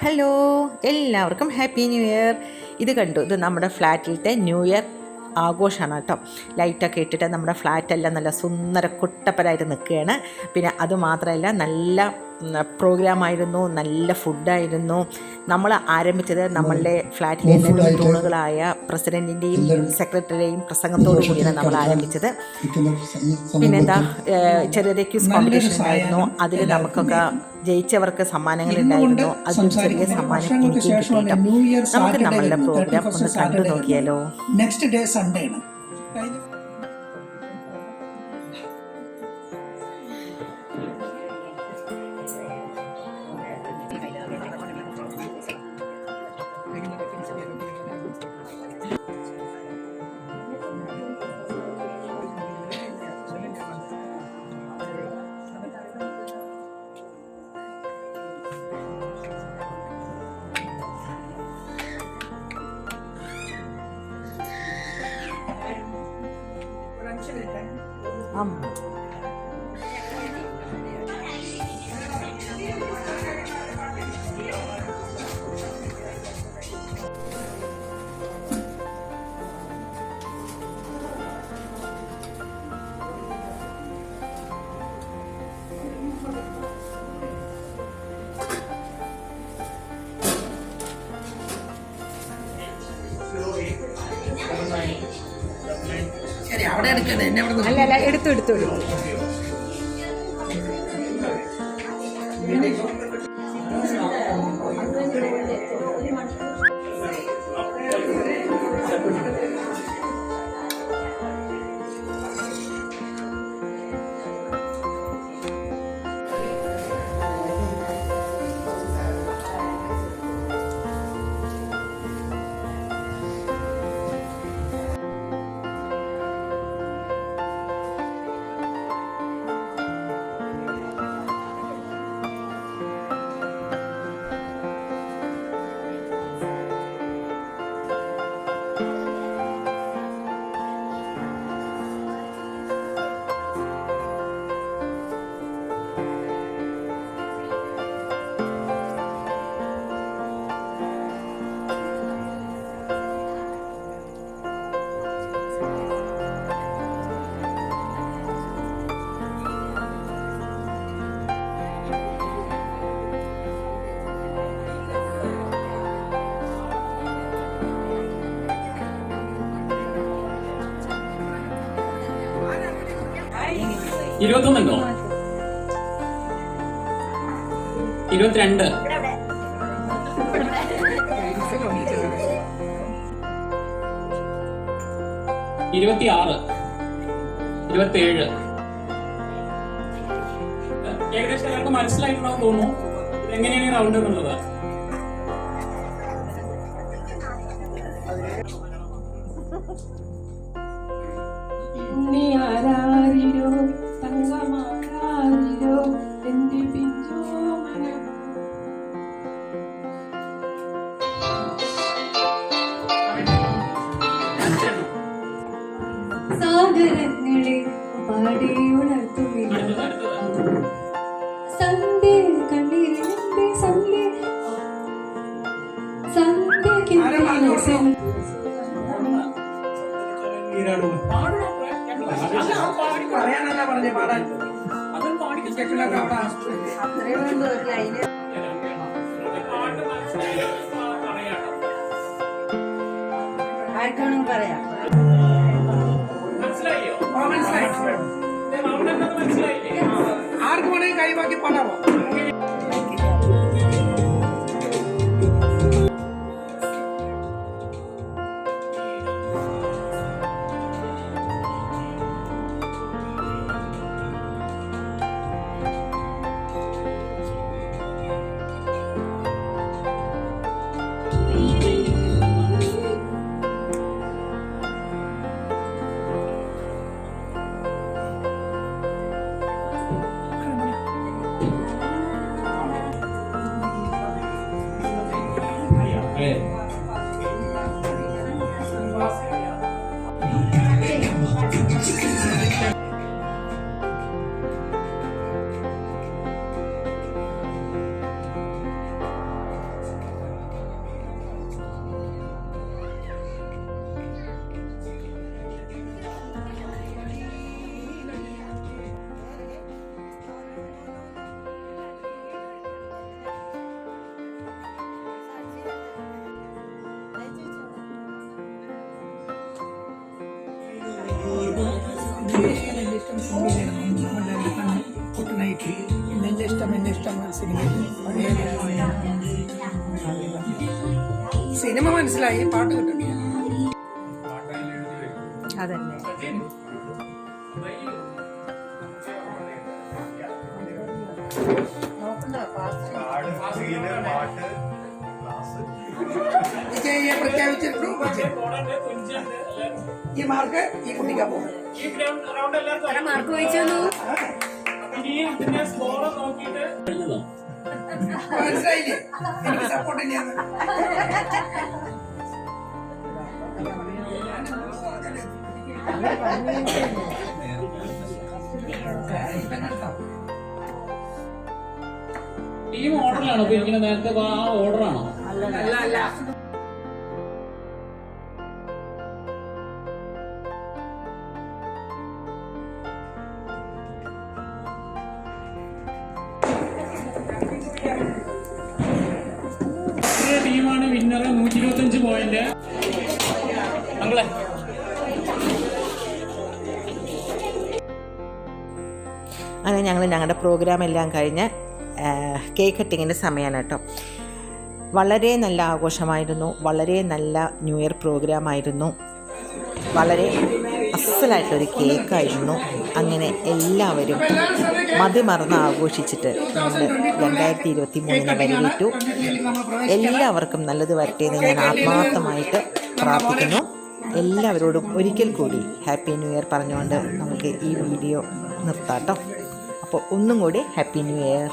Hello, എല്ലാവർക്കും happy new year. ഇത് കണ്ടു, ഇത് നമ്മുടെ ഫ്ലാറ്റിലത്തെ ന്യൂ ഇയർ ആഘോഷമാണ് കേട്ടോ. ലൈറ്റൊക്കെ ഇട്ടിട്ട് നമ്മുടെ ഫ്ലാറ്റെല്ലാം നല്ല സുന്ദര കുട്ടപ്പനായിട്ട് നിൽക്കുകയാണ്. പിന്നെ അതുമാത്രമല്ല, നല്ല പ്രോഗ്രാമായിരുന്നു, നല്ല ഫുഡായിരുന്നു. നമ്മൾ ആരംഭിച്ചത് നമ്മളുടെ ഫ്ലാറ്റിലെ തൂണുകളായ പ്രസിഡൻറ്റിൻ്റെയും സെക്രട്ടറിയുടെയും പ്രസംഗത്തോടു കൂടിയാണ് നമ്മൾ ആരംഭിച്ചത്. പിന്നെന്താ, ചെറിയ ക്വിസ് കോമ്പറ്റീഷൻ ഉണ്ടായിരുന്നു. അതിൽ നമുക്കൊക്കെ ജയിച്ചവർക്ക് സമ്മാനങ്ങളുണ്ടായിരുന്നു. അതിൽ ചെറിയ സമ്മാനം എനിക്ക് കിട്ടിയിട്ടോ. നമുക്ക് നമ്മളുടെ പ്രോഗ്രാം ഒന്ന് കണ്ടു നോക്കിയാലോ. നെക്സ്റ്റ് ഡേ സൺഡേ ആണ്. അവിടെ അല്ല എടുത്തു ഇരുപത്തൊന്നുണ്ടോ? 22, 26, 27. ഏകദേശം എല്ലാവർക്കും മനസ്സിലായിട്ടുണ്ടാവും തോന്നുന്നു എങ്ങനെയാണ് ഈ റൗണ്ട് എന്നുള്ളത്. സാഗരങ്ങളെ പാടിയുണർത്തുമില്ല സന്ധ്യ കണ്ണിരന്റെ സന്ധ്യ പറയാനല്ല പറഞ്ഞേ, പാടാൻ ആർക്കാണോ പറയാം. ആർക്ക് വേണമെങ്കിൽ കൈവാക്കി പാടാമോ? സിനിമ മനസ്സിലായി, പാട്ട് കിട്ടണ്ടേ? അതന്നെ. വിജയിയെ പ്രഖ്യാപിച്ചിട്ടു. ഈ മാർക്ക് ഈ കുട്ടിക്കാ പോകും. മാർക്ക് വായിച്ചോളൂ. മനസ്സിലായില്ലേ? എനിക്ക് സപ്പോർട്ട് തന്നെയാണ്. ടീം ഓർഡറിലാണോ ഇരിക്കുന്നത്? നേരത്തെ ആ ഓർഡറാണോ? അല്ല. ടീമാണ് വിന്നർ. 125 പോയിന്റ്. മകളെ അങ്ങനെ ഞങ്ങളുടെ പ്രോഗ്രാം എല്ലാം കഴിഞ്ഞ് കേക്ക് കട്ടിങ്ങിൻ്റെ സമയമാണ് കേട്ടോ. വളരെ നല്ല ആഘോഷമായിരുന്നു. വളരെ നല്ല ന്യൂ ഇയർ പ്രോഗ്രാമായിരുന്നു. വളരെ അസലായിട്ടൊരു കേക്കായിരുന്നു. അങ്ങനെ എല്ലാവരും മതിമറന്ന് ആഘോഷിച്ചിട്ട് നമ്മൾ 2023 വരവേറ്റു. എല്ലാവർക്കും നല്ലത് വരട്ടെ എന്ന് ഞാൻ ആത്മാർത്ഥമായിട്ട് പ്രാർത്ഥിക്കുന്നു. എല്ലാവരോടും ഒരിക്കൽ കൂടി ഹാപ്പി ന്യൂ ഇയർ പറഞ്ഞുകൊണ്ട് നമുക്ക് ഈ വീഡിയോ നിർത്താം കേട്ടോ. അപ്പോൾ ഒന്നും കൂടി ഹാപ്പി ന്യൂ ഇയർ.